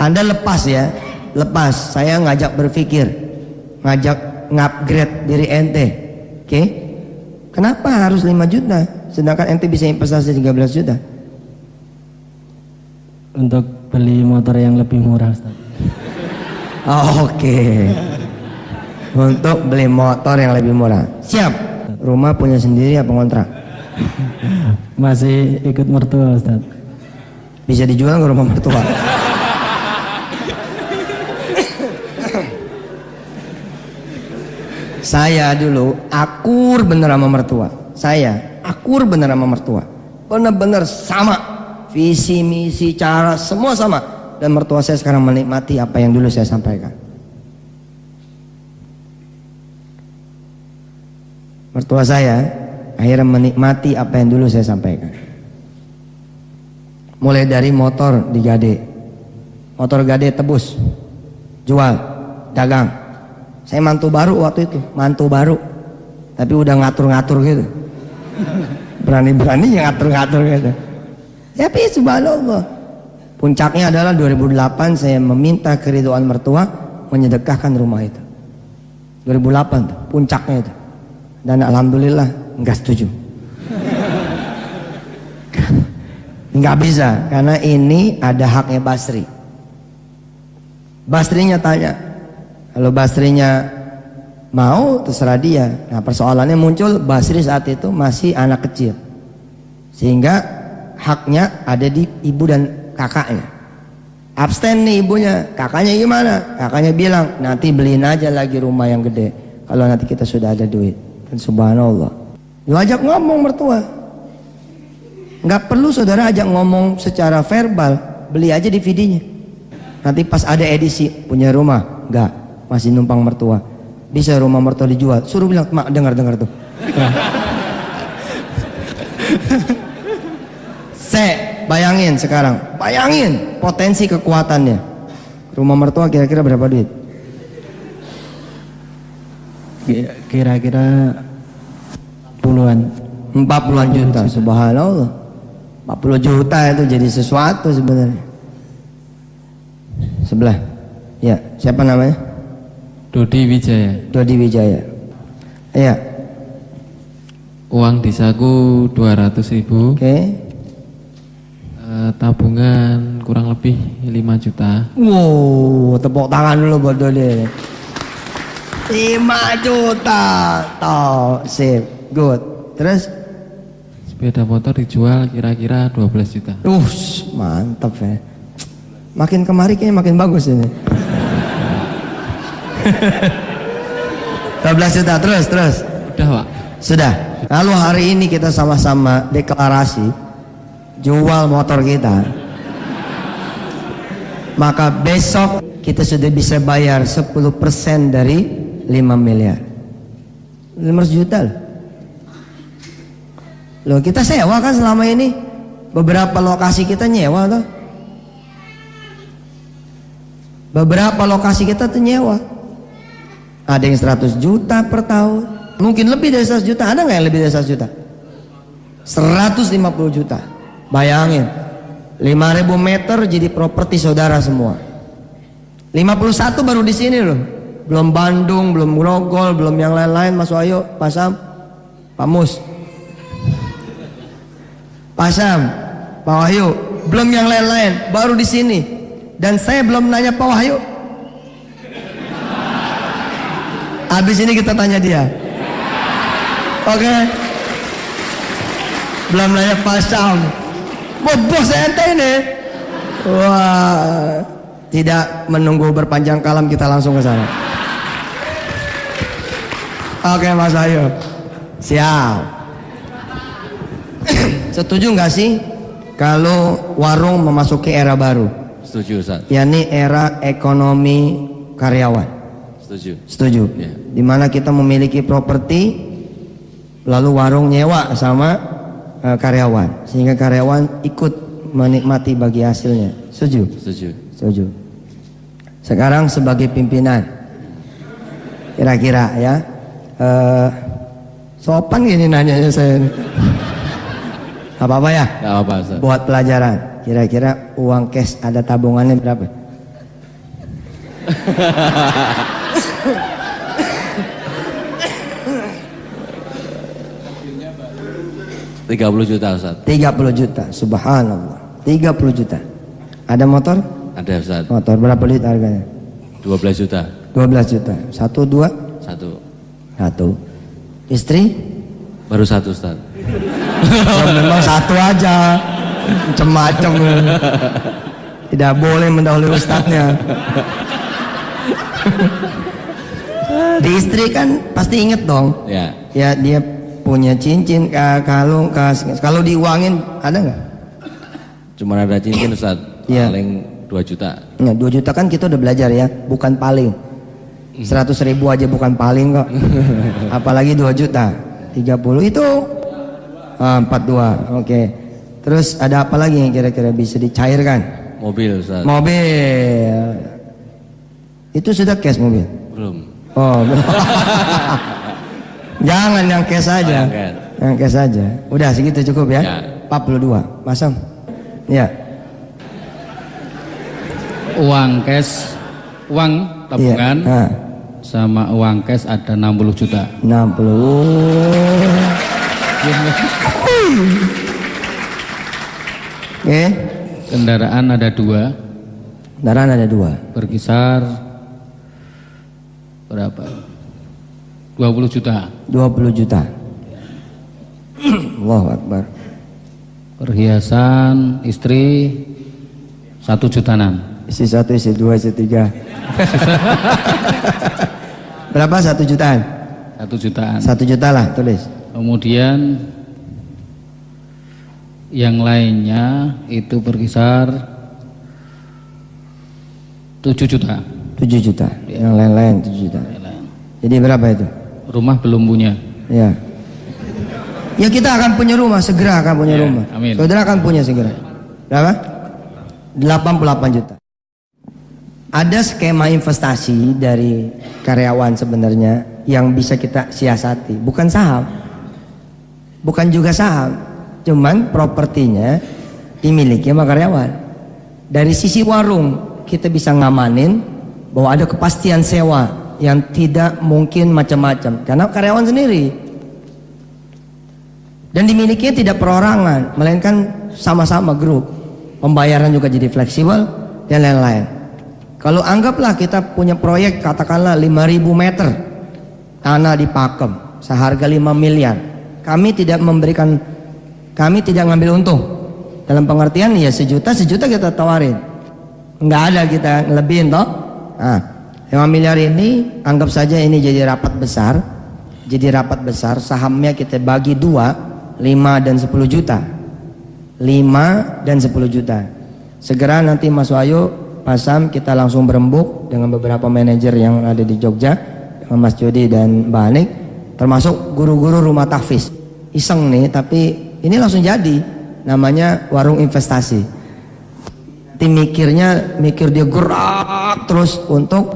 Anda lepas ya, lepas. Saya ngajak berpikir, ngajak ngupgrade diri ente. Oke? Kenapa harus 5 juta? Sedangkan ente bisa investasi 13 juta. Untuk beli motor yang lebih murah, Ustaz. Oke. Untuk beli motor yang lebih murah. Siap. Rumah punya sendiri apa ngontrak? Masih ikut mertua, Ustaz. Bisa dijual ke rumah mertua? Saya dulu akur bener sama mertua. Saya akur bener sama mertua. Bener-bener sama. Visi, misi, cara, semua sama. Dan mertua saya sekarang menikmati apa yang dulu saya sampaikan. Mertua saya akhirnya menikmati apa yang dulu saya sampaikan. Mulai dari motor digade, motor gade tebus, jual, dagang. Saya mantu baru waktu itu, mantu baru, tapi udah ngatur-ngatur gitu, berani-berani ngatur-ngatur gitu. Tapi subhanallah, puncaknya adalah 2008 saya meminta keridhaan mertua menyedekahkan rumah itu. 2008 tuh, puncaknya itu. Dan alhamdulillah enggak setuju. Enggak bisa, karena ini ada haknya Basri. Basrinya tanya, kalau Basrinya mau terserah dia. Nah persoalannya muncul, Basri saat itu masih anak kecil, sehingga haknya ada di ibu dan kakaknya. Abstain nih ibunya, kakaknya gimana? Kakaknya bilang, nanti beliin aja lagi rumah yang gede kalau nanti kita sudah ada duit. Dan subhanallah, lu ajak ngomong mertua. Nggak perlu saudara ajak ngomong secara verbal, beli aja DVD-nya. Nanti pas ada edisi punya rumah, nggak, masih numpang mertua. Bisa rumah mertua dijual, suruh bilang, mak dengar tuh. Bayangin sekarang, bayangin potensi kekuatannya. Rumah mertua kira-kira berapa duit? Kira-kira puluhan. 40-an juta, subhanallah. 40 juta itu jadi sesuatu sebenarnya. Sebelah. Ya, siapa namanya? Dodi Wijaya. Dodi Wijaya. Ya. Uang di saku 200.000. Oke. Tabungan kurang lebih 5 juta. Wow, tepuk tangan dulu buat Dodi. 5 juta. Toh, sip. Good. Terus sepeda motor dijual kira-kira 12 juta. Mantap ya. Makin kemari kayaknya makin bagus ini. 12 juta terus. Udah, Pak. Sudah. Lalu hari ini kita sama-sama deklarasi jual motor kita. Maka besok kita sudah bisa bayar 10% dari 5 miliar. 500 juta loh. Kita sewa kan selama ini. Beberapa lokasi kita nyewa tuh. Beberapa lokasi kita tuh nyewa. Ada yang 100 juta per tahun. Mungkin lebih dari 100 juta. Ada nggak yang lebih dari 100 juta? 150 juta. Bayangin, 5.000 meter jadi properti saudara semua. 51 baru di sini loh. Belum Bandung, belum Grogol, belum yang lain-lain. Mas Wahyu, Pak Sam, Pak Mus, Pak Sam, Pak Wahyu, belum yang lain-lain, baru di sini. Dan saya belum nanya Pak Wahyu. Habis ini kita tanya dia. Oke. Belum nanya Pak Sam. Bos ente ini. Wah, tidak menunggu berpanjang kalam, kita langsung ke sana. Oke Mas Ayu, siap. Setuju nggak sih kalau warung memasuki era baru? Setuju, Ustaz. yakni era ekonomi karyawan. Setuju. Ya. Dimana kita memiliki properti, lalu warung nyewa sama karyawan, sehingga karyawan ikut menikmati bagi hasilnya. Setuju. Sekarang sebagai pimpinan, kira-kira ya, sopan gini nanyanya saya. Apa-apa ya? Gak apa-apa, Ustaz. Buat pelajaran, kira-kira uang cash ada tabungannya berapa? Rp30 juta Ustaz. 30 juta, subhanallah. 30 juta. Ada motor? Ada Ustaz. Motor berapa liter harganya? 12 juta. 12 juta. Satu, dua? Satu. Istri? Baru satu Ustaz. Oh, memang satu aja. Macam-macam. Tidak boleh mendahului ustadznya. Di istri kan pasti inget dong. Ya. Ya dia punya cincin, kalung, kalau diuangin ada nggak? Cuma ada cincin Ustaz. Ya. Paling 2 juta. Nah, 2 juta kan kita udah belajar ya, bukan paling. 100.000 aja bukan paling kok. Apalagi 2 juta. 30 itu 42. Oke. Terus ada apa lagi yang kira-kira bisa dicairkan? Mobil Ustaz. Mobil. Itu sudah cash mobil? Belum. Oh, belum. Jangan yang cash aja. Yang cash aja. Udah segitu cukup ya? Ya. 42. Masam. Ya. Uang cash, uang tabungan, Iya. sama uang cash ada 60 juta. 60. Oke. Kendaraan ada 2, Kendaraan ada 2. berkisar berapa? 20 juta. 20 juta. Allahu Akbar. Perhiasan istri 1 jutaan. Isi 1, isi 2, isi 3. Berapa? 1 jutaan? 1 jutaan. 1 juta lah tulis. Kemudian yang lainnya itu berkisar 7 juta. 7 juta. Yang lain-lain 7 juta. Jadi berapa itu? Rumah belum punya. Ya. Ya kita akan punya rumah, segera akan punya Ya, rumah. amin. Saudara akan punya segera. Berapa? 88 juta. Ada skema investasi dari karyawan sebenarnya yang bisa kita siasati, bukan saham. Bukan juga saham, cuman propertinya dimiliki sama karyawan. Dari sisi warung kita bisa ngamanin bahwa ada kepastian sewa yang tidak mungkin macam-macam karena karyawan sendiri. Dan dimilikinya tidak perorangan, melainkan sama-sama grup. Pembayaran juga jadi fleksibel dan lain-lain. Kalau anggaplah kita punya proyek katakanlah 5.000 meter tanah di Pakem seharga 5 miliar. Kami tidak ngambil untung. Dalam pengertian ya sejuta kita tawarin. Enggak ada kita ngelebihin toh. Nah, 5 miliar ini anggap saja ini jadi rapat besar. Jadi rapat besar, sahamnya kita bagi 2, 5 dan 10 juta. 5 dan 10 juta. Segera nanti Mas Wahyu, Pak Sam, kita langsung berembuk dengan beberapa manajer yang ada di Jogja, dengan Mas Jody dan Mbak Anik, termasuk guru-guru rumah tahfiz. Iseng nih, tapi ini langsung jadi. Namanya warung investasi. Tim mikir dia gerak terus untuk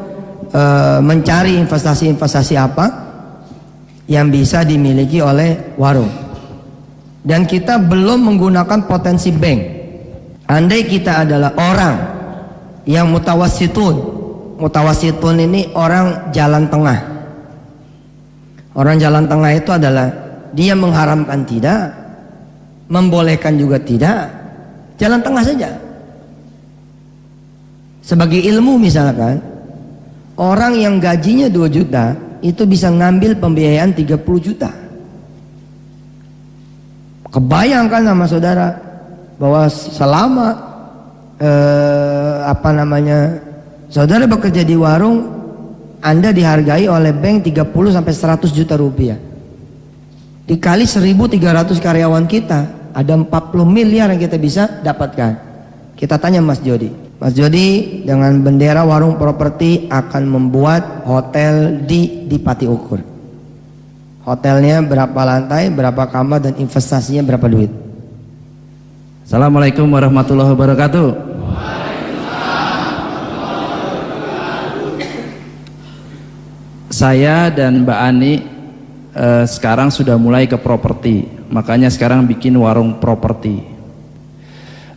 mencari investasi-investasi apa yang bisa dimiliki oleh warung. Dan kita belum menggunakan potensi bank. Andai kita adalah orang yang mutawasitun ini orang jalan tengah. Orang jalan tengah itu adalah dia mengharamkan tidak, membolehkan juga tidak, jalan tengah saja. Sebagai ilmu misalkan, orang yang gajinya 2 juta itu bisa ngambil pembiayaan 30 juta. Kebayangkan sama saudara bahwa selama saudara bekerja di warung, Anda dihargai oleh bank 30 sampai 100 juta rupiah. Dikali 1.300 karyawan kita, ada 40 miliar yang kita bisa dapatkan. Kita tanya Mas Jody. Mas Jody dengan bendera warung properti akan membuat hotel di Pati Ukur. Hotelnya berapa lantai, berapa kamar, dan investasinya berapa duit? Assalamualaikum warahmatullahi wabarakatuh. Saya dan Mbak Ani sekarang sudah mulai ke properti, makanya sekarang bikin warung properti.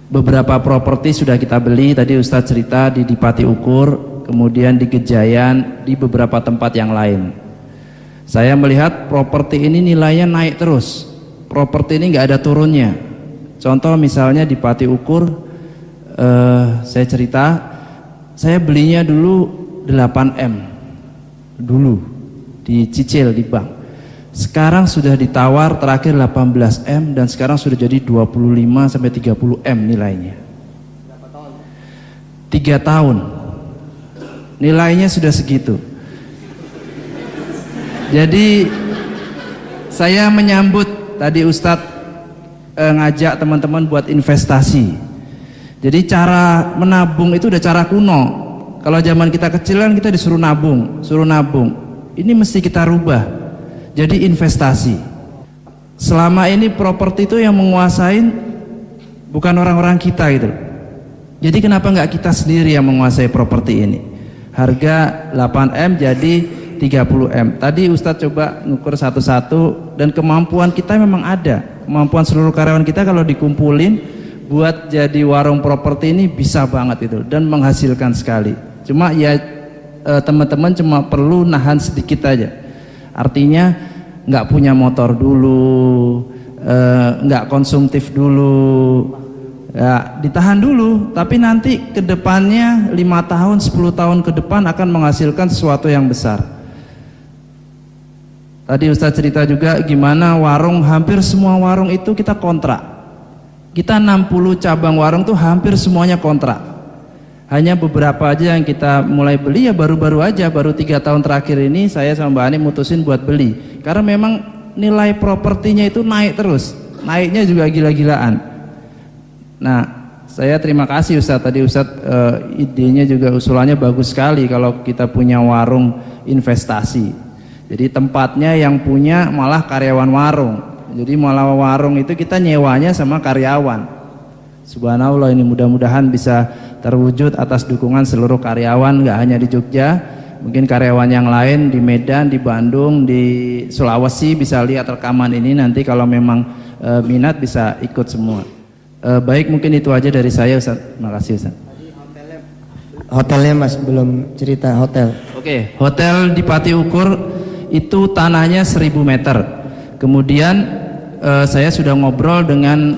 Beberapa properti sudah kita beli, tadi Ustadz cerita di Pati Ukur, kemudian di Gejayan, di beberapa tempat yang lain. Saya melihat properti ini nilainya naik terus. Properti ini nggak ada turunnya. Contoh misalnya di Pati Ukur, saya cerita, saya belinya dulu 8M dulu, dicicil di bank. Sekarang sudah ditawar terakhir 18M dan sekarang sudah jadi 25 sampai 30M nilainya. 3 tahun. Nilainya sudah segitu. Jadi saya menyambut tadi Ustadz ngajak teman-teman buat investasi. Jadi cara menabung itu udah cara kuno. Kalau zaman kita kecil kan kita disuruh nabung, suruh nabung. Ini mesti kita rubah. Jadi investasi. Selama ini properti itu yang menguasain bukan orang-orang kita gitu. Jadi kenapa nggak kita sendiri yang menguasai properti ini? Harga 8M jadi 30M. Tadi Ustadz coba ngukur satu-satu dan kemampuan kita memang ada. Kemampuan seluruh karyawan kita kalau dikumpulin buat jadi warung properti ini bisa banget itu dan menghasilkan sekali. Cuma ya teman-teman cuma perlu nahan sedikit aja. Artinya nggak punya motor dulu, nggak konsumtif dulu, ya ditahan dulu. Tapi nanti kedepannya 5 tahun, 10 tahun ke depan akan menghasilkan sesuatu yang besar. Tadi Ustadz cerita juga gimana warung, hampir semua warung itu kita kontrak. Kita 60 cabang warung tuh hampir semuanya kontrak. Hanya beberapa aja yang kita mulai beli ya baru-baru aja, baru 3 tahun terakhir ini saya sama Mbak Ani mutusin buat beli. Karena memang nilai propertinya itu naik terus, naiknya juga gila-gilaan. Nah, saya terima kasih Ustadz, tadi Ustadz idenya juga usulannya bagus sekali kalau kita punya warung investasi. Jadi tempatnya yang punya malah karyawan warung. Jadi malah warung itu kita nyewanya sama karyawan. Subhanallah, ini mudah-mudahan bisa terwujud atas dukungan seluruh karyawan, nggak hanya di Jogja, mungkin karyawan yang lain di Medan, di Bandung, di Sulawesi bisa lihat rekaman ini nanti kalau memang minat bisa ikut semua. Baik, mungkin itu aja dari saya Ustaz. Terima kasih Ustaz. Hotelnya Mas belum cerita hotel. Oke, hotel di Pati Ukur itu tanahnya 1000 meter. Kemudian saya sudah ngobrol dengan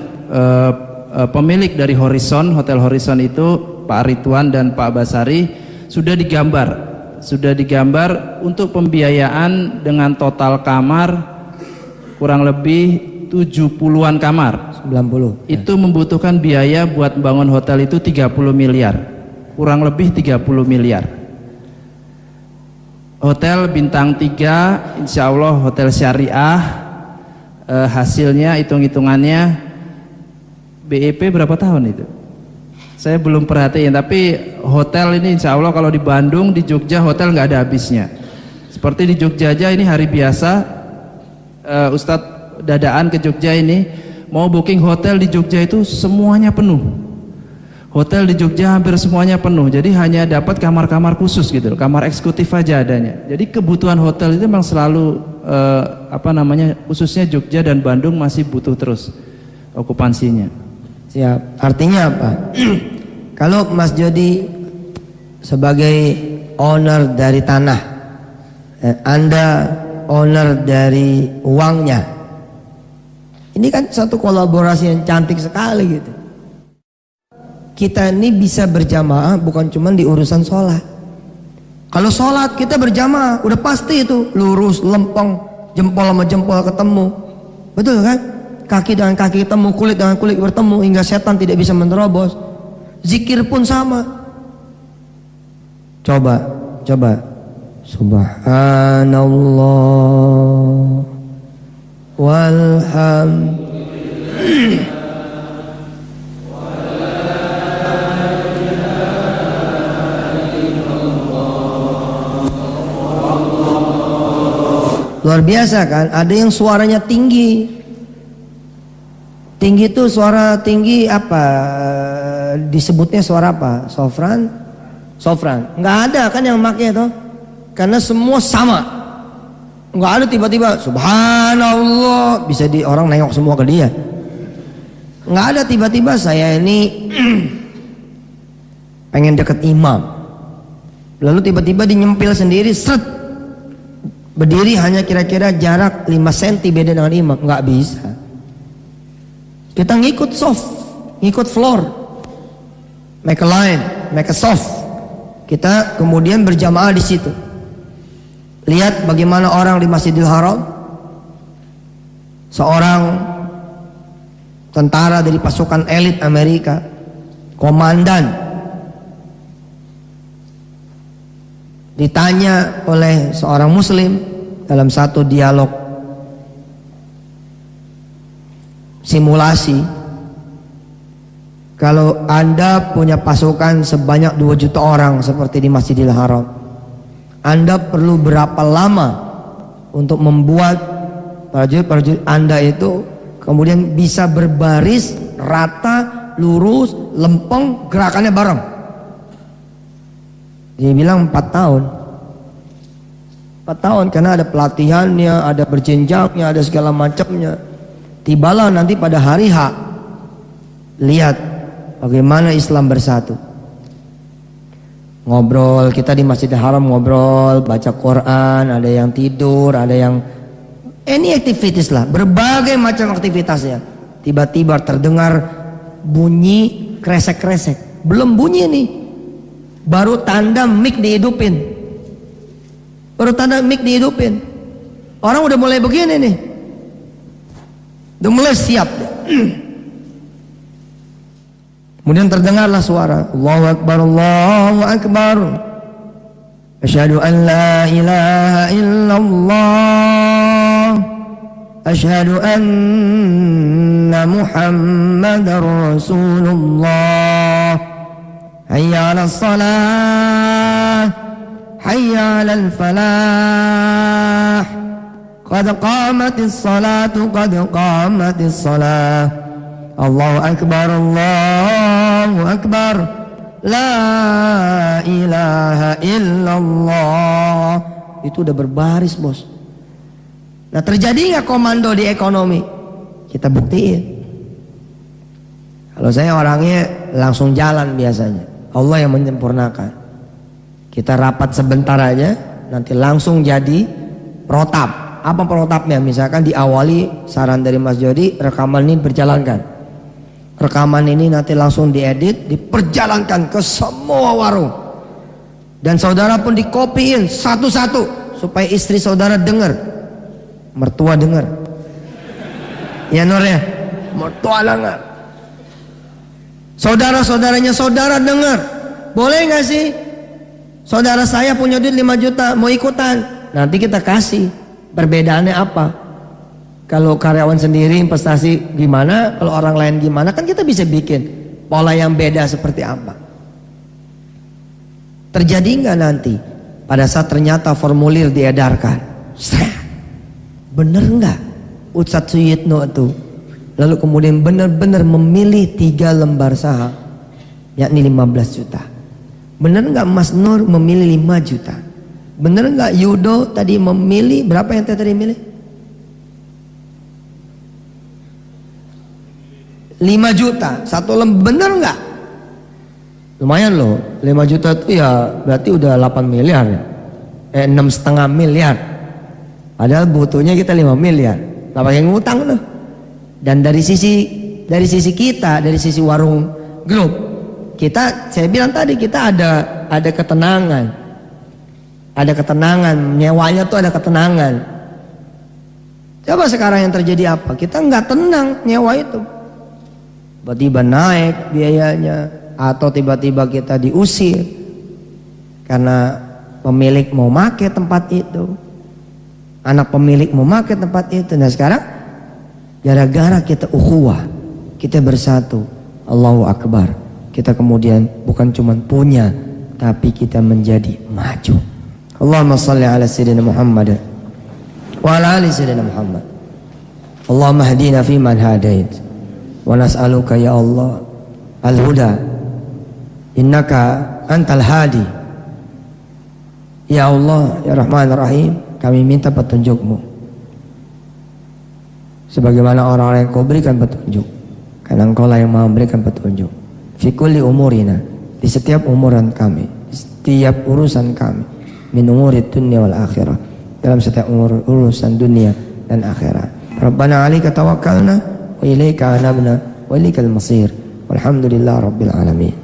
pemilik dari Horizon, Hotel Horizon itu Pak Ridwan dan Pak Basari, sudah digambar untuk pembiayaan dengan total kamar kurang lebih 70-an kamar. 90. Itu membutuhkan biaya buat bangun hotel itu 30 miliar. Kurang lebih 30 miliar. Hotel bintang 3, insya Allah hotel syariah, hasilnya hitung-hitungannya BEP berapa tahun itu? Saya belum perhatiin, tapi hotel ini insya Allah kalau di Bandung, di Jogja hotel nggak ada habisnya. Seperti di Jogja aja ini hari biasa, Ustadz dadaan ke Jogja ini, mau booking hotel di Jogja itu semuanya penuh. Hotel di Jogja hampir semuanya penuh, jadi hanya dapat kamar-kamar khusus gitu, kamar eksekutif aja adanya. Jadi kebutuhan hotel itu memang selalu khususnya Jogja dan Bandung masih butuh terus okupansinya. Siap. Artinya apa? Kalau Mas Jody sebagai owner dari tanah, Anda owner dari uangnya, ini kan satu kolaborasi yang cantik sekali gitu. Kita ini bisa berjamaah bukan cuma di urusan sholat. Kalau sholat kita berjamaah udah pasti itu lurus, lempeng, jempol sama jempol ketemu, betul kan? Kaki dengan kaki ketemu, kulit dengan kulit bertemu hingga setan tidak bisa menerobos. Zikir pun sama. Coba Subhanallah walhamdulillah. Luar biasa kan? Ada yang suaranya tinggi. Tinggi itu suara tinggi apa? Disebutnya suara apa? Sofran? Nggak ada kan yang pakai itu? Karena semua sama. Nggak ada tiba-tiba Subhanallah bisa orang nengok semua ke dia. Nggak ada tiba-tiba saya ini pengen deket imam. Lalu tiba-tiba dinyempil sendiri, seret. Berdiri hanya kira-kira jarak 5 cm beda dengan imam, nggak bisa. Kita ngikut soft, ngikut floor, make a line, make a soft. Kita kemudian berjamaah di situ. Lihat bagaimana orang di Masjidil Haram, seorang tentara dari pasukan elit Amerika, komandan, ditanya oleh seorang muslim dalam satu dialog simulasi, kalau Anda punya pasukan sebanyak 2 juta orang seperti di Masjidil Haram, Anda perlu berapa lama untuk membuat prajurit-prajurit Anda itu kemudian bisa berbaris rata, lurus, lempeng, gerakannya bareng? Dia bilang 4 tahun. 4 tahun karena ada pelatihannya, ada berjenjangnya, ada segala macamnya. Tibalah nanti pada hari H, lihat bagaimana Islam bersatu. Ngobrol, kita di Masjidil Haram ngobrol, baca Quran, ada yang tidur, ada yang any activities lah, berbagai macam aktivitasnya. Tiba-tiba terdengar bunyi kresek-kresek. Belum bunyi nih, baru tanda mic dihidupin. Baru tanda mic dihidupin. Orang udah mulai begini nih, udah mulai siap. Kemudian terdengarlah suara Allahu Akbar, Allahu Akbar, asyhadu an la ilaha illallah, asyhadu anna Muhammadar Rasulullah, hayya 'alas salah, hayya 'alal falah, qad qamatis salatu, qad qamatis salah, Allahu Akbar, Allahu Akbar, la ilaha illallah. Itu udah berbaris, bos. Nah, terjadi nggak komando di ekonomi? Kita buktiin. Kalau saya orangnya langsung jalan biasanya, Allah yang menyempurnakan. Kita rapat sebentar aja, nanti langsung jadi protap. Apa protapnya? Misalkan diawali saran dari Mas Jody, rekaman ini berjalankan. Rekaman ini nanti langsung diedit, diperjalankan ke semua warung. Dan saudara pun dikopiin satu-satu supaya istri saudara dengar, mertua dengar. Ya Nur ya, mertua dengar. Saudara-saudaranya saudara dengar. Boleh nggak sih? Saudara saya punya duit 5 juta, mau ikutan. Nanti kita kasih. Perbedaannya apa? Kalau karyawan sendiri investasi gimana, kalau orang lain gimana, kan kita bisa bikin pola yang beda seperti apa. Terjadi nggak nanti pada saat ternyata formulir diedarkan, bener nggak Ustadz Suyitno itu, lalu kemudian benar-benar memilih 3 lembar saham, yakni 15 juta. Bener nggak Mas Nur memilih 5 juta? Bener nggak Yudo tadi memilih berapa yang tadi milih? 5 juta, 1 lembar, bener nggak? Lumayan loh, 5 juta itu ya berarti udah 8 miliar ya. 6,5 miliar. Padahal butuhnya kita 5 miliar. Nggak pakai ngutang loh. Dan dari sisi kita, dari sisi warung grup, kita, saya bilang tadi, kita ada ketenangan. Ada ketenangan, nyewanya tuh ada ketenangan. Coba sekarang yang terjadi apa? Kita nggak tenang nyewa itu. Tiba-tiba naik biayanya, atau tiba-tiba kita diusir karena pemilik mau make tempat itu, anak pemilik mau make tempat itu. Nah sekarang gara-gara kita ukhuwah, kita bersatu, Allahu Akbar, kita kemudian bukan cuma punya, tapi kita menjadi maju. Allahumma salli ala sayyidina Muhammad wa ala ali sayyidina Muhammad. Allahumma hadina fi man hadait, wa nas'aluka ya Allah al-huda, innaka antal hadi. Ya Allah ya Rahman Rahim, kami minta petunjukmu sebagaimana orang-orang yang kau berikan petunjuk, karena engkau lah yang maha memberikan petunjuk fi kulli umurina, di setiap umuran kami, setiap urusan kami, min umurid dunya wal akhirah, dalam setiap urusan dunia dan akhirat. Rabbana 'alaika tawakkalna wa ilaika anabna wa ilaikal masir. Walhamdulillah rabbil alamin.